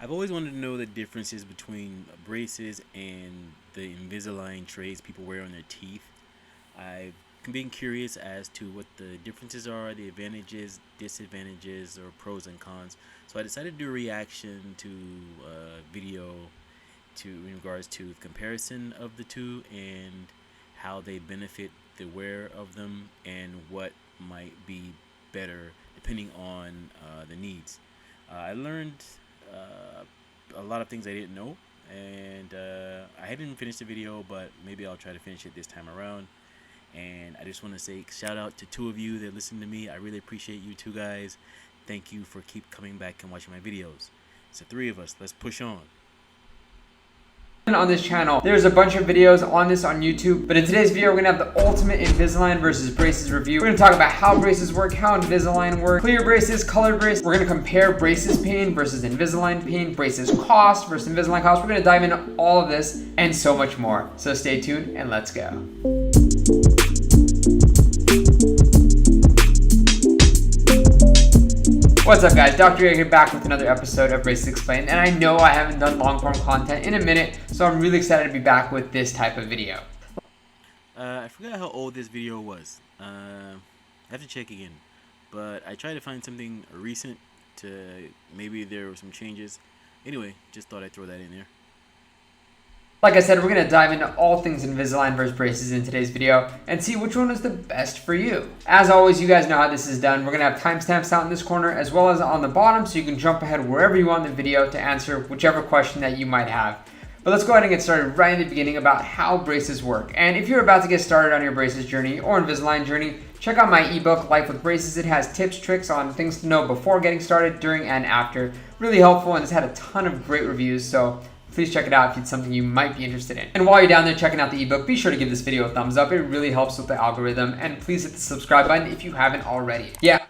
I've always wanted to know the differences between braces and the Invisalign trays people wear on their teeth. I've been curious as to what the differences are, the advantages, disadvantages, or pros and cons. So I decided to do a reaction to a video in regards to the comparison of the two and how they benefit the wearer of them and what might be better depending on the needs. I learned a lot of things I didn't know, and I hadn't finished the video, but maybe I'll try to finish it this time around. And I just want to say shout out to two of you that listen to me. I really appreciate you two guys. Thank you for keep coming back and watching my videos. It's the three of us. Let's push on. On this channel, there's a bunch of videos on this on YouTube, but in today's video we're gonna have the ultimate Invisalign versus braces review. We're gonna talk about how braces work, how Invisalign works, clear braces, colored braces. We're gonna compare braces pain versus Invisalign pain, braces cost versus Invisalign cost. We're gonna dive into all of this and so much more. So stay tuned and let's go. What's up guys, Dr. A here back with another episode of Braces Explained, and I know I haven't done long form content in a minute, so I'm really excited to be back with this type of video. I forgot how old this video was. I have to check again, but I tried to find something recent to maybe there were some changes. Anyway, just thought I'd throw that in there. Like I said, we're going to dive into all things Invisalign versus braces in today's video and see which one is the best for you. As always, you guys know how this is done. We're going to have timestamps out in this corner as well as on the bottom, so you can jump ahead wherever you want in the video to answer whichever question that you might have. But let's go ahead and get started right in the beginning about how braces work. And if you're about to get started on your braces journey or Invisalign journey, check out my ebook, Life with Braces. It has tips, tricks on things to know before getting started, during, and after. Really helpful, and it's had a ton of great reviews, so please check it out if it's something you might be interested in. And while you're down there checking out the ebook, be sure to give this video a thumbs up. It really helps with the algorithm. And please hit the subscribe button if you haven't already. Yeah.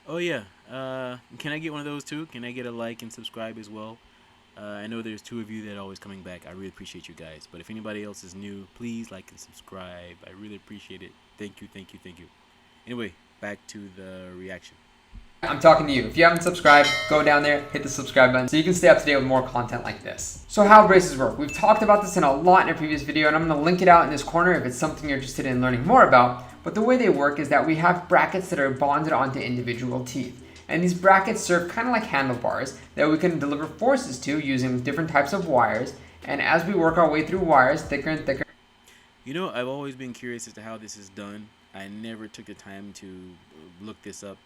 Oh yeah. Can I get one of those too? Can I get a like and subscribe as well? I know there's two of you that are always coming back. I really appreciate you guys. But if anybody else is new, please like and subscribe. I really appreciate it. Thank you, thank you, thank you. Anyway, back to the reaction. I'm talking to you. If you haven't subscribed, go down there, hit the subscribe button so you can stay up to date with more content like this. So how braces work. We've talked about this in a lot in a previous video, and I'm going to link it out in this corner if it's something you're interested in learning more about. But the way they work is that we have brackets that are bonded onto individual teeth. And these brackets serve kind of like handlebars that we can deliver forces to using different types of wires. And as we work our way through wires, thicker and thicker. You know, I've always been curious as to how this is done. I never took the time to look this up.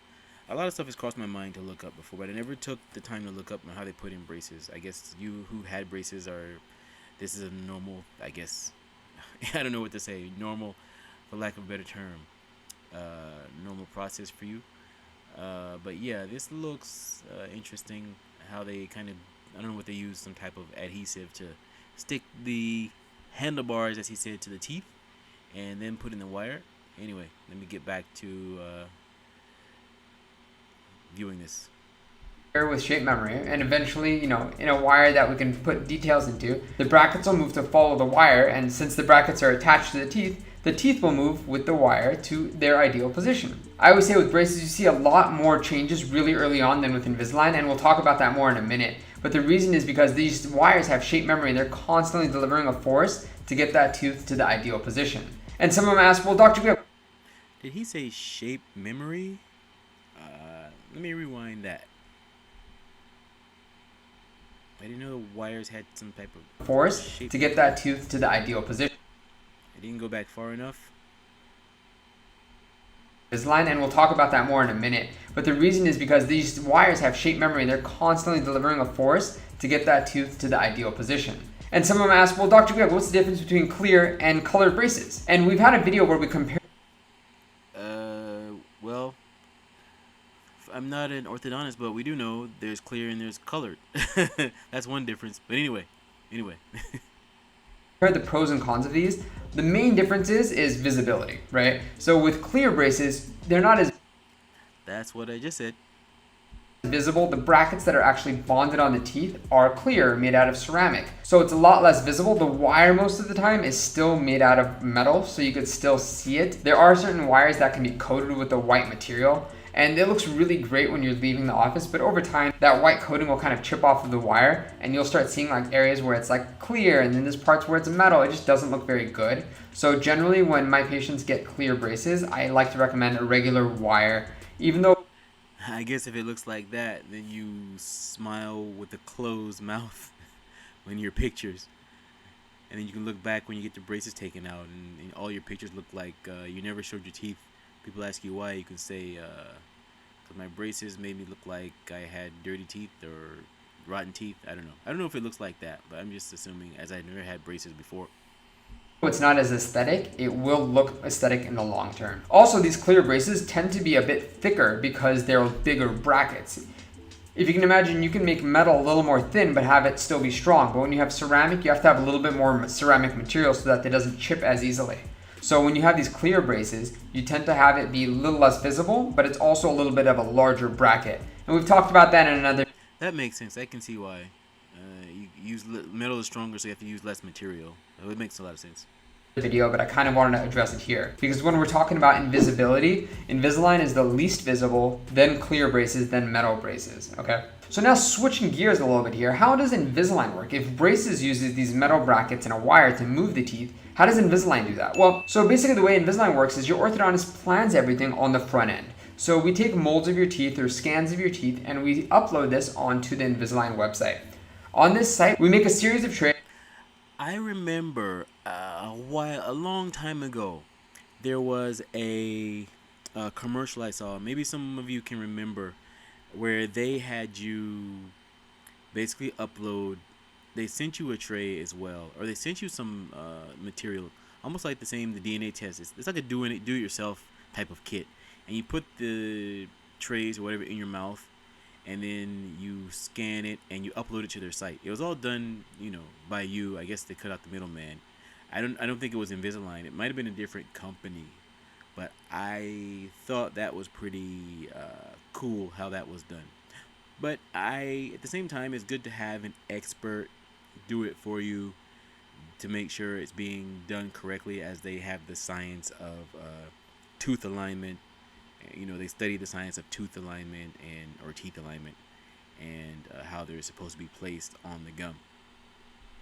A lot of stuff has crossed my mind to look up before, but I never took the time to look up on how they put in braces. I guess you who had braces this is a normal, I guess, I don't know what to say, normal, for lack of a better term, normal process for you. But yeah, this looks interesting, how they kind of, I don't know what they use, some type of adhesive to stick the handlebars, as he said, to the teeth, and then put in the wire. Anyway, let me get back to viewing this. With shape memory, and eventually, in a wire that we can put details into, the brackets will move to follow the wire, and since the brackets are attached to the teeth will move with the wire to their ideal position. I always say with braces, you see a lot more changes really early on than with Invisalign, and we'll talk about that more in a minute. But the reason is because these wires have shape memory, and they're constantly delivering a force to get that tooth to the ideal position. And some of them ask, well, Dr. Graham, did he say shape memory? Let me rewind that. I didn't know the wires had some type of force to get that tooth to the ideal position. I didn't go back far enough. And we'll talk about that more in a minute. But the reason is because these wires have shape memory, and they're constantly delivering a force to get that tooth to the ideal position. And some of them ask, well, Dr. Greg, what's the difference between clear and colored braces? And we've had a video where we compare. Well, I'm not an orthodontist, but we do know there's clear and there's colored. That's one difference. But anyway. The pros and cons of these. The main difference is visibility, right? So with clear braces, they're not as That's what I just said. visible. The brackets that are actually bonded on the teeth are clear, made out of ceramic. So it's a lot less visible. The wire most of the time is still made out of metal, so you could still see it. There are certain wires that can be coated with a white material, And it looks really great when you're leaving the office, but over time, that white coating will kind of chip off of the wire, and you'll start seeing like areas where it's like clear, and then there's parts where it's metal. It just doesn't look very good. So generally, when my patients get clear braces, I like to recommend a regular wire, even though I guess if it looks like that, then you smile with a closed mouth when your pictures, and then you can look back when you get the braces taken out, and all your pictures look like you never showed your teeth. People ask you why, you can say, "'Cause my braces made me look like I had dirty teeth or rotten teeth." I don't know. I don't know if it looks like that, but I'm just assuming, as I never had braces before. it's not as aesthetic, it will look aesthetic in the long term. Also, these clear braces tend to be a bit thicker because they're bigger brackets. If you can imagine, you can make metal a little more thin but have it still be strong. But when you have ceramic, you have to have a little bit more ceramic material so that it doesn't chip as easily. So when you have these clear braces, you tend to have it be a little less visible, but it's also a little bit of a larger bracket. And we've talked about that in another. That makes sense. I can see why. You use metal is stronger, so you have to use less material. It makes a lot of sense. Video, but I kind of wanted to address it here because when we're talking about invisibility, Invisalign is the least visible, then clear braces, then metal braces. Okay. So now switching gears a little bit here, how does Invisalign work? If braces uses these metal brackets and a wire to move the teeth, how does Invisalign do that? Well, so basically the way Invisalign works is your orthodontist plans everything on the front end. So we take molds of your teeth or scans of your teeth and we upload this onto the Invisalign website. On this site, we make a series of trays. I remember a long time ago, there was a commercial I saw. Maybe some of you can remember, where they had you basically upload. They sent you a tray as well, or they sent you some material, almost like the DNA test. It's like a do-it-yourself type of kit, and you put the trays or whatever in your mouth, and then you scan it and you upload it to their site. It was all done, by you. I guess they cut out the middleman. I don't think it was Invisalign. It might have been a different company, but I thought that was pretty cool how that was done. But at the same time, it's good to have an expert do it for you to make sure it's being done correctly, as they have the science of tooth alignment. They study the science of tooth alignment or teeth alignment, and how they're supposed to be placed on the gum.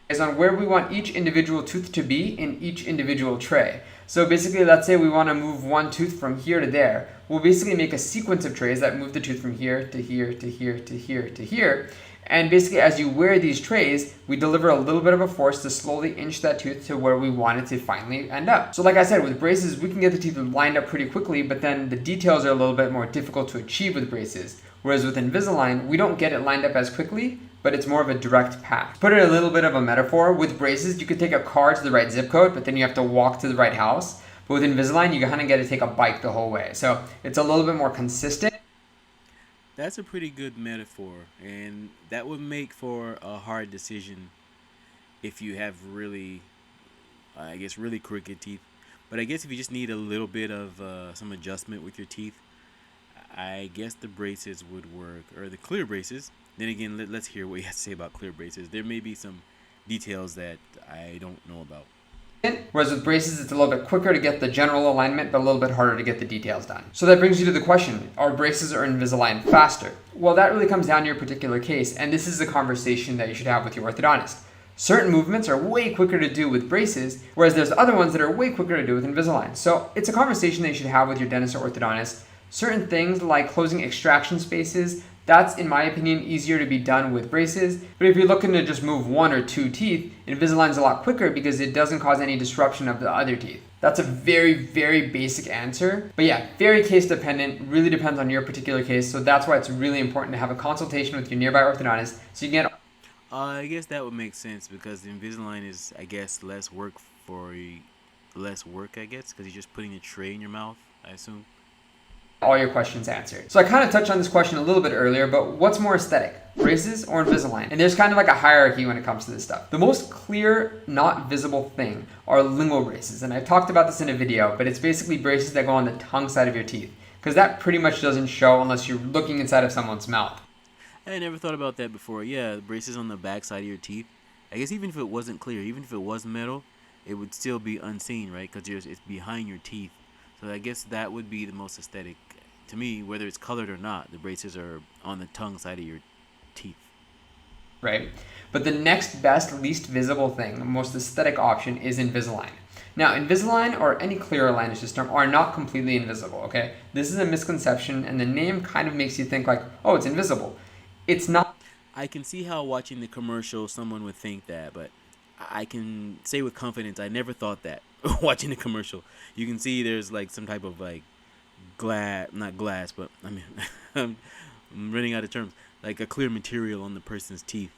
Is on where we want each individual tooth to be in each individual tray. So basically, let's say we want to move one tooth from here to there. We'll basically make a sequence of trays that move the tooth from here to here to here to here to here. And basically, as you wear these trays, we deliver a little bit of a force to slowly inch that tooth to where we want it to finally end up. So like I said, with braces, we can get the teeth lined up pretty quickly, but then the details are a little bit more difficult to achieve with braces. Whereas with Invisalign, we don't get it lined up as quickly, but it's more of a direct path. Put it in a little bit of a metaphor, with braces, you could take a car to the right zip code, but then you have to walk to the right house. But with Invisalign, you kind of get to take a bike the whole way. So it's a little bit more consistent. That's a pretty good metaphor, and that would make for a hard decision if you have really crooked teeth. But I guess if you just need a little bit of some adjustment with your teeth, I guess the braces would work, or the clear braces. Then again, let's hear what you have to say about clear braces. There may be some details that I don't know about. Whereas with braces, it's a little bit quicker to get the general alignment, but a little bit harder to get the details done. So that brings you to the question, are braces or Invisalign faster? Well, that really comes down to your particular case, and this is a conversation that you should have with your orthodontist. Certain movements are way quicker to do with braces, whereas there's other ones that are way quicker to do with Invisalign. So it's a conversation that you should have with your dentist or orthodontist. Certain things like closing extraction spaces, that's, in my opinion, easier to be done with braces. But if you're looking to just move one or two teeth, Invisalign's a lot quicker because it doesn't cause any disruption of the other teeth. That's a very, very basic answer. But yeah, very case dependent, really depends on your particular case. So that's why it's really important to have a consultation with your nearby orthodontist so you can get... I guess that would make sense, because Invisalign is, I guess, less work, I guess, because you're just putting a tray in your mouth, I assume. All your questions answered. So I kind of touched on this question a little bit earlier, but what's more aesthetic, braces or Invisalign? And there's kind of like a hierarchy when it comes to this stuff. The most clear, not visible thing are lingual braces. And I've talked about this in a video, but it's basically braces that go on the tongue side of your teeth, because that pretty much doesn't show unless you're looking inside of someone's mouth. I never thought about that before. Yeah, braces on the back side of your teeth. I guess even if it wasn't clear, even if it was metal, it would still be unseen, right? Because it's behind your teeth. So I guess that would be the most aesthetic. to me, whether it's colored or not, the braces are on the tongue side of your teeth. Right? But the next best, least visible thing, the most aesthetic option is Invisalign. Now, Invisalign or any clear aligner system are not completely invisible, okay? This is a misconception, and the name kind of makes you think like, oh, it's invisible. It's not. I can see how watching the commercial someone would think that, but I can say with confidence I never thought that watching the commercial. You can see there's like some type of like glass, not glass, but I mean, I'm running out of terms. Like a clear material on the person's teeth.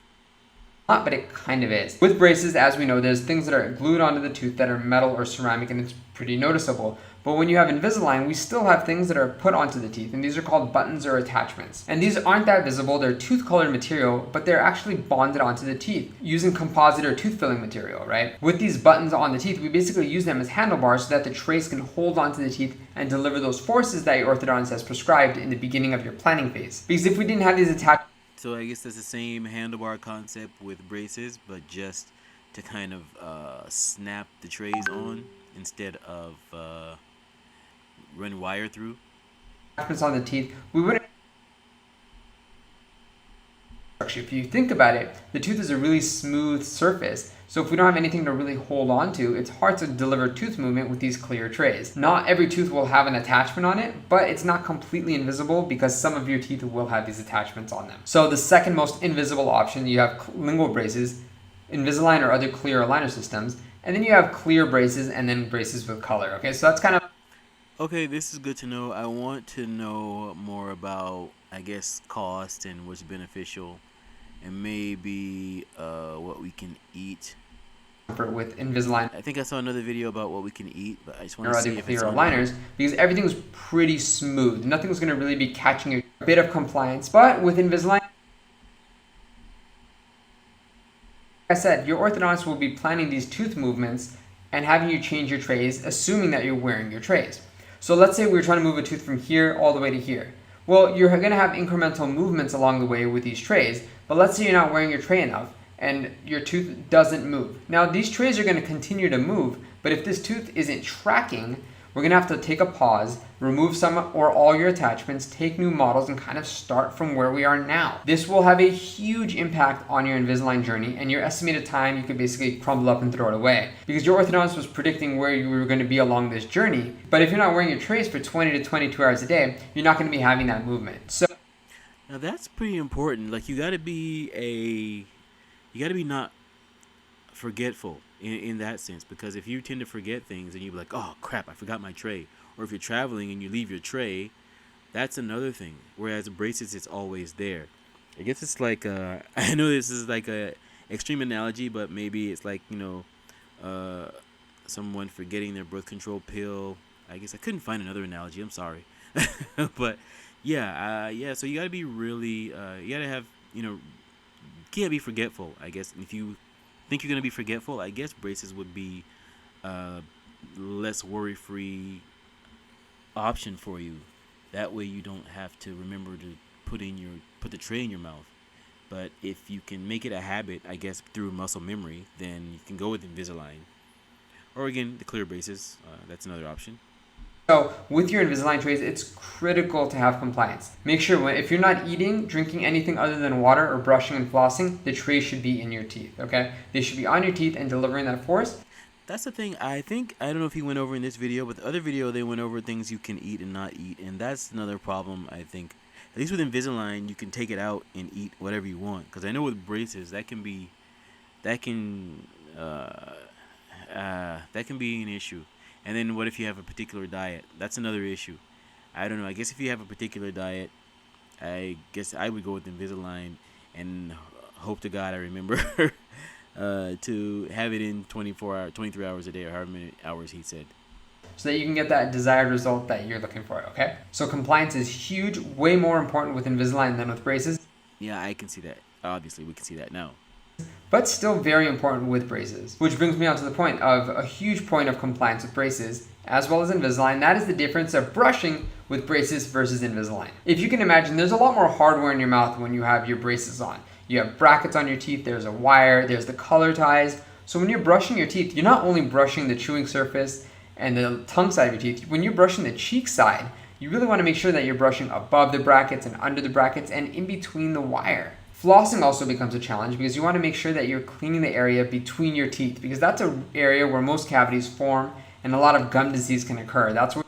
Not, but it kind of is. With braces, as we know, there's things that are glued onto the tooth that are metal or ceramic, and it's pretty noticeable. But when you have Invisalign, we still have things that are put onto the teeth, and these are called buttons or attachments. And these aren't that visible, they're tooth-colored material, but they're actually bonded onto the teeth using composite or tooth-filling material, right? With these buttons on the teeth, we basically use them as handlebars so that the trays can hold onto the teeth and deliver those forces that your orthodontist has prescribed in the beginning of your planning phase. Because if we didn't have these attachments, So I guess that's the same handlebar concept with braces, but just to kind of snap the trays on instead of run wire through. on the teeth, we wouldn't. If you think about it, the tooth is a really smooth surface. So if we don't have anything to really hold on to, it's hard to deliver tooth movement with these clear trays. Not every tooth will have an attachment on it, but it's not completely invisible because some of your teeth will have these attachments on them. So the second most invisible option, you have lingual braces, Invisalign or other clear aligner systems, and then you have clear braces and then braces with color. Okay, so that's kind of. Okay, this is good to know. I want to know more about, I guess, cost and what's beneficial, and maybe what we can eat. With Invisalign I think I saw another video about what we can eat, but I just want or to other see if clear it's on aligners because everything's pretty smooth. Nothing's going to really be catching a bit of compliance. But with Invisalign, like I said, your orthodontist will be planning these tooth movements and having you change your trays, assuming that you're wearing your trays. So let's say we're trying to move a tooth from here all the way to here. Well, you're going to have incremental movements along the way with these trays, but let's say you're not wearing your tray enough and your tooth doesn't move. Now, these trays are going to continue to move, but if this tooth isn't tracking, we're going to have to take a pause, remove some or all your attachments, take new models, and kind of start from where we are now. This will have a huge impact on your Invisalign journey, and your estimated time you could basically crumble up and throw it away because your orthodontist was predicting where you were going to be along this journey. But if you're not wearing your trays for 20 to 22 hours a day, you're not going to be having that movement. So now that's pretty important. Like you got to be not forgetful in that sense, because if you tend to forget things and you're like, oh crap, I forgot my tray, or if you're traveling and you leave your tray, that's another thing. Whereas braces, it's always there. I guess it's like I know this is like a extreme analogy, but maybe it's like someone forgetting their birth control pill. I guess I couldn't find another analogy. I'm sorry, but yeah. So you gotta be really you gotta have can't be forgetful. I guess and if you think you're gonna be forgetful, I guess braces would be less worry-free option for you. That way you don't have to remember to put the tray in your mouth. But if you can make it a habit, I guess through muscle memory, then you can go with Invisalign. Or again, the clear braces. That's another option. So with your Invisalign trays, it's critical to have compliance. Make sure if you're not eating, drinking anything other than water or brushing and flossing, the tray should be in your teeth, okay? They should be on your teeth and delivering that force. That's the thing. I don't know if he went over in this video, but the other video they went over things you can eat and not eat, and that's another problem. I think at least with Invisalign, you can take it out and eat whatever you want. Because I know with braces, that can be an issue. And then what if you have a particular diet? That's another issue. I don't know. I guess if you have a particular diet, I guess I would go with Invisalign and hope to God I remember to have it in 23 hours a day, or however many hours he said. So that you can get that desired result that you're looking for, okay? So compliance is huge, way more important with Invisalign than with braces. Yeah, I can see that. Obviously, we can see that now. But still very important with braces. Which brings me on to the point of a huge point of compliance with braces, as well as Invisalign. That is the difference of brushing with braces versus Invisalign. If you can imagine, there's a lot more hardware in your mouth when you have your braces on. You have brackets on your teeth, there's a wire, there's the color ties. So when you're brushing your teeth, you're not only brushing the chewing surface and the tongue side of your teeth. When you're brushing the cheek side, you really want to make sure that you're brushing above the brackets and under the brackets and in between the wire. Flossing also becomes a challenge because you want to make sure that you're cleaning the area between your teeth, because that's an area where most cavities form and a lot of gum disease can occur. That's where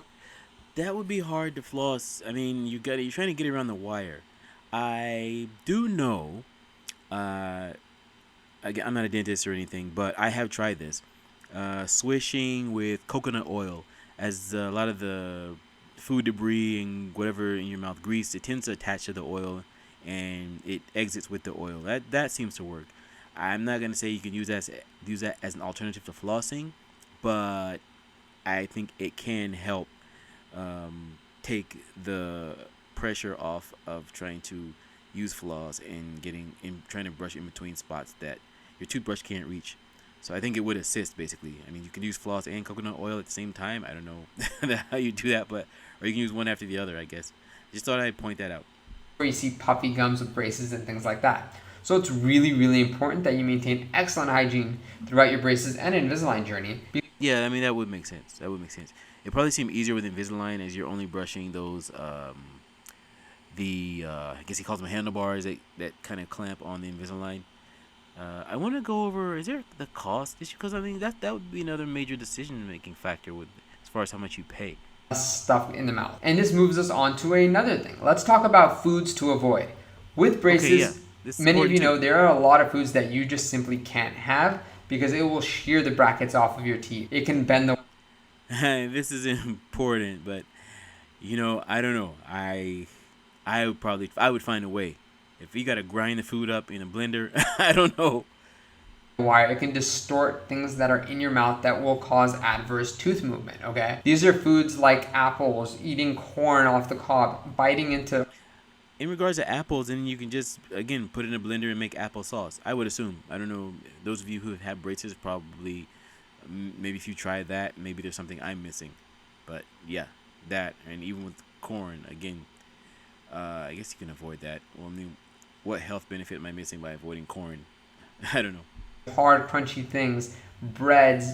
That would be hard to floss. I mean, you're trying to get around the wire. I do know. Uh, I'm not a dentist or anything, but I have tried this. Swishing with coconut oil, as a lot of the food debris and whatever in your mouth grease, it tends to attach to the oil, and it exits with the oil. That seems to work. I'm not gonna say you can use that as an alternative to flossing, but I think it can help take the pressure off of trying to use floss and trying to brush in between spots that your toothbrush can't reach. So I think it would assist basically. I mean, you can use floss and coconut oil at the same time. I don't know how you do that, but or you can use one after the other, I guess. Just thought I'd point that out. you see puffy gums with braces and things like that. So it's really, really important that you maintain excellent hygiene throughout your braces and Invisalign journey. Yeah, I mean that would make sense. That would make sense. It probably seem easier with Invisalign as you're only brushing those I guess he calls them handlebars that kind of clamp on the Invisalign. I want to go over, is there the cost issue? Because I mean that would be another major decision making factor with as far as how much you pay. Stuff in the mouth. And this moves us on to another thing. Let's talk about foods to avoid. With braces, Okay, yeah. This is many of you important know there are a lot of foods that you just simply can't have because it will shear the brackets off of your teeth. It can bend the too. This is important, but I don't know. I would find a way. If you gotta grind the food up in a blender, I don't know. wire. It can distort things that are in your mouth that will cause adverse tooth movement, okay? These are foods like apples, eating corn off the cob, biting into In regards to apples, then you can just again put it in a blender and make applesauce. I would assume. I don't know. Those of you who have had braces probably, maybe if you try that, maybe there's something I'm missing. But yeah, that and even with corn again, I guess you can avoid that. Well, I mean, what health benefit am I missing by avoiding corn? I don't know. hard, crunchy things, breads,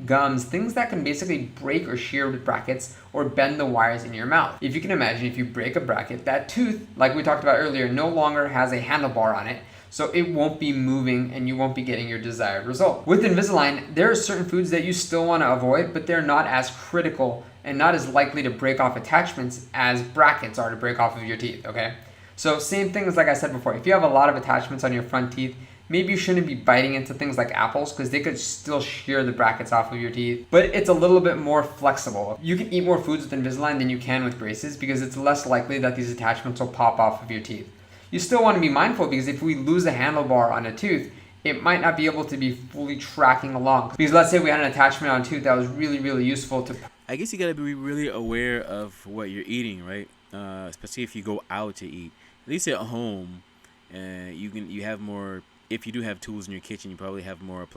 gums, things that can basically break or shear with brackets or bend the wires in your mouth. If you can imagine, if you break a bracket, that tooth, like we talked about earlier, no longer has a handlebar on it, so it won't be moving and you won't be getting your desired result. With Invisalign, there are certain foods that you still want to avoid, but they're not as critical and not as likely to break off attachments as brackets are to break off of your teeth, okay? So same thing as like I said before, if you have a lot of attachments on your front teeth, maybe you shouldn't be biting into things like apples because they could still shear the brackets off of your teeth. But it's a little bit more flexible. You can eat more foods with Invisalign than you can with braces because it's less likely that these attachments will pop off of your teeth. You still want to be mindful because if we lose a handlebar on a tooth, it might not be able to be fully tracking along. Because let's say we had an attachment on a tooth that was really, really useful to... I guess you gotta be really aware of what you're eating, right? Especially if you go out to eat. At least at home, you have more. If you do have tools in your kitchen, you probably have more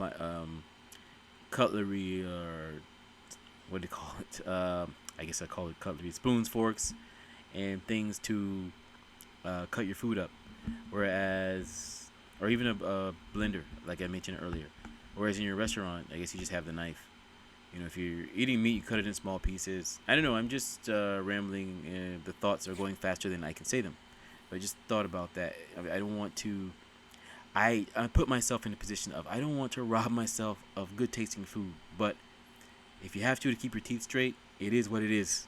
cutlery or what do you call it? I guess I call it cutlery, spoons, forks, and things to cut your food up. Whereas, or even a blender, like I mentioned earlier. Whereas in your restaurant, I guess you just have the knife. If you're eating meat, you cut it in small pieces. I don't know. I'm just rambling. The thoughts are going faster than I can say them. But I just thought about that. I don't want to. I put myself in a position of I don't want to rob myself of good tasting food. But if you have to keep your teeth straight, it is what it is.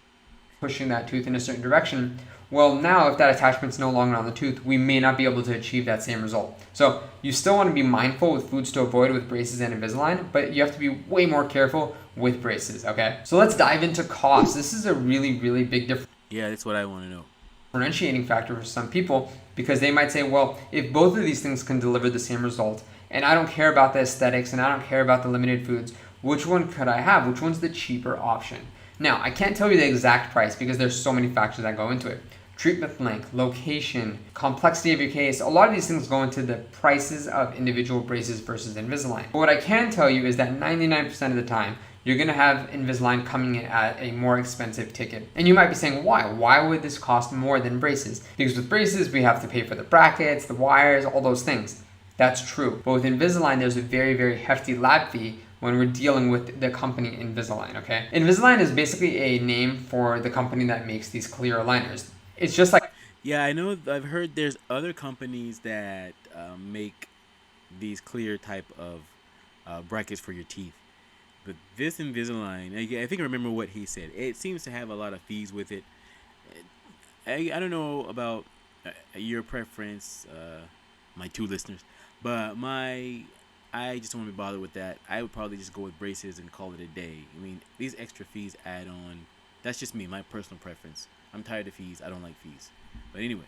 pushing that tooth in a certain direction. Well, now if that attachment's no longer on the tooth, we may not be able to achieve that same result. So you still want to be mindful with foods to avoid with braces and Invisalign, but you have to be way more careful with braces, okay? So let's dive into cost. This is a really, really big difference. Yeah, that's what I want to know. Differentiating factor for some people because they might say, well, if both of these things can deliver the same result, and I don't care about the aesthetics and I don't care about the limited foods, which one could I have? Which one's the cheaper option? Now, I can't tell you the exact price because there's so many factors that go into it. Treatment length, location, complexity of your case, a lot of these things go into the prices of individual braces versus Invisalign. But what I can tell you is that 99% of the time, you're gonna have Invisalign coming in at a more expensive ticket. And you might be saying, why? Why would this cost more than braces? Because with braces, we have to pay for the brackets, the wires, all those things. That's true. But with Invisalign, there's a very, very hefty lab fee when we're dealing with the company Invisalign, okay? Invisalign is basically a name for the company that makes these clear aligners. It's just like Yeah, I know. I've heard there's other companies that make these clear type of brackets for your teeth. But this Invisalign, I think I remember what he said. It seems to have a lot of fees with it. I don't know about your preference, my two listeners, but I just don't want to be bothered with that. I would probably just go with braces and call it a day. I mean, these extra fees add on. That's just me, my personal preference. I'm tired of fees. I don't like fees. But anyway,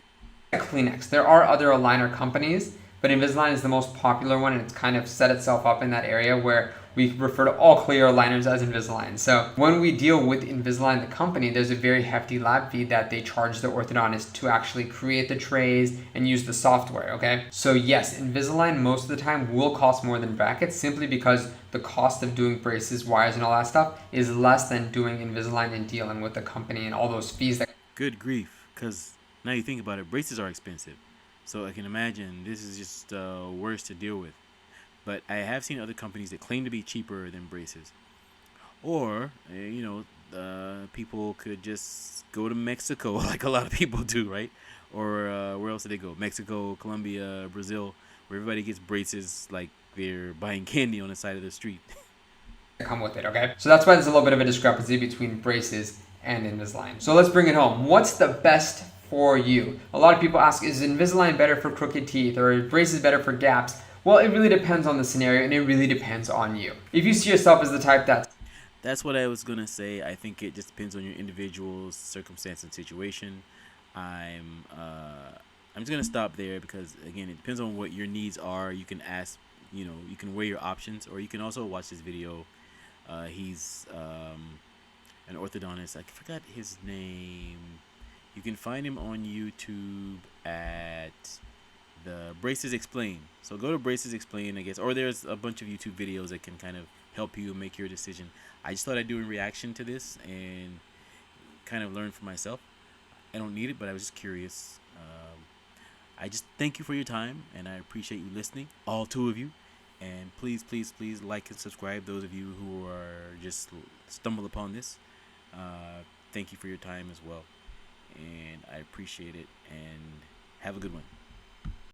Kleenex. There are other aligner companies, but Invisalign is the most popular one, and it's kind of set itself up in that area where we refer to all clear aligners as Invisalign. So when we deal with Invisalign, the company, there's a very hefty lab fee that they charge the orthodontist to actually create the trays and use the software, okay? So yes, Invisalign most of the time will cost more than brackets simply because the cost of doing braces, wires, and all that stuff is less than doing Invisalign and dealing with the company and all those fees that good grief, because now you think about it, braces are expensive. So I can imagine this is just worse to deal with. But I have seen other companies that claim to be cheaper than braces. Or, people could just go to Mexico like a lot of people do, right? Or where else do they go? Mexico, Colombia, Brazil, where everybody gets braces like they're buying candy on the side of the street. come with it, okay? So that's why there's a little bit of a discrepancy between braces and Invisalign. So let's bring it home. What's the best for you? A lot of people ask, is Invisalign better for crooked teeth or is braces better for gaps? Well, it really depends on the scenario and it really depends on you. If you see yourself as the type that's That's what I was gonna say. I think it just depends on your individual's circumstance and situation. I'm uh, I'm just gonna stop there because again, it depends on what your needs are. You can ask, you can weigh your options, or you can also watch this video. He's an orthodontist. I forgot his name. You can find him on YouTube at the Braces Explain. So go to Braces Explain, I guess, or there's a bunch of YouTube videos that can kind of help you make your decision. I just thought I'd do a reaction to this and kind of learn for myself. I don't need it, but I was just curious. I just thank you for your time, and I appreciate you listening, all two of you. And please, please, please like and subscribe. Those of you who are just stumbled upon this, thank you for your time as well, and I appreciate it. And have a good one.